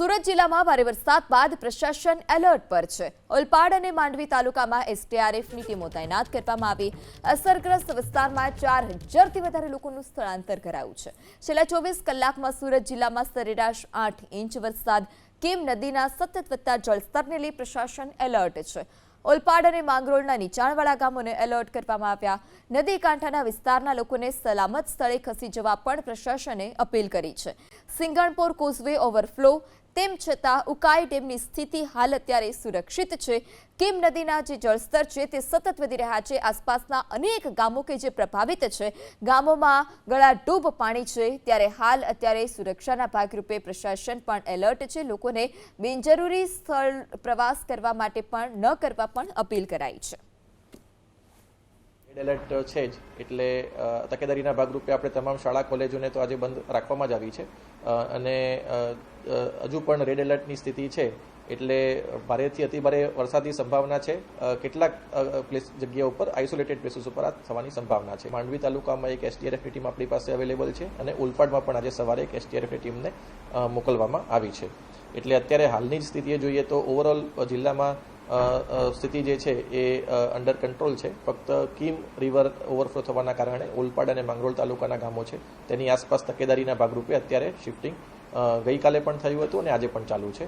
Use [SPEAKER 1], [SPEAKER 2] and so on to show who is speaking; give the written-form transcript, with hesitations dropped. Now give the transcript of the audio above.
[SPEAKER 1] સુરત જિલ્લામાં ભારે વરસાદ બાદ પ્રશાસન એલર્ટ પર છે। ઓલપાડ અને માંડવી તાલુકામાં એસડીઆરએફની ટીમો તૈનાત કરવામાં આવી। અસરગ્રસ્ત વિસ્તારમાં 4000થી વધારે લોકોનું સ્થળાંતર કરાયું છે। છેલ્લા 24 કલાકમાં સુરત જિલ્લામાં સરેરાશ 8 ઇંચ વરસાદ। કેમ નદીના સતત વધતા જળસ્તરને લઈ પ્રશાસન એલર્ટ છે। ઓલપાડ અને માંગરોળના નીચાણવાળા ગામોને એલર્ટ કરવામાં આવ્યા। નદી કાંઠાના વિસ્તારના લોકોને સલામત સ્થળે ખસી જવા પણ પ્રશાસને અપીલ કરી છે। સિંગણપોર કોઝવે ઓવરફ્લો તેમ છતાં ઉકાઈ ડેમની સ્થિતિ હાલ અત્યારે સુરક્ષિત છે। કેમ નદીના જે જળસ્તર છે તે સતત વધી રહ્યા છે। આસપાસના અનેક ગામો કે જે પ્રભાવિત છે ગામોમાં ગળાડૂબ પાણી છે, ત્યારે હાલ અત્યારે સુરક્ષાના ભાગરૂપે પ્રશાસન પણ એલર્ટ છે। લોકોને બિનજરૂરી સ્થળ પ્રવાસ કરવા માટે પણ ન કરવા પણ અપીલ કરાઈ છે।
[SPEAKER 2] રેડ એલર્ટ છે જ એટલે તકેદારીના ભાગરૂપે આપણે તમામ શાળા કોલેજોને તો આજે બંધ રાખવામાં જ આવી છે અને હજુ પણ રેડ એલર્ટની સ્થિતિ છે એટલે ભારેથી અતિભારે વરસાદની સંભાવના છે। કેટલાક જગ્યાઓ ઉપર આઇસોલેટેડ પ્લેસીસ ઉપર આ થવાની સંભાવના છે। માંડવી તાલુકામાં એક એસડીઆરએફની ટીમ આપણી પાસે અવેલેબલ છે અને ઓલપાડમાં પણ આજે સવારે એક એસડીઆરએફની ટીમને મોકલવામાં આવી છે। એટલે અત્યારે હાલની જ સ્થિતિએ જોઈએ તો ઓવરઓલ જિલ્લામાં સ્થિતિ જે છે એ અંડર કંટ્રોલ છે। ફક્ત કીમ રિવર ઓવરફ્લો થવાના કારણે ઓલપાડ અને માંગરોળ તાલુકાના ગામો છે તેની આસપાસ તકેદારીના ભાગરૂપે અત્યારે શિફ્ટિંગ ગઈકાલે પણ થયું હતું અને આજે પણ ચાલુ છે।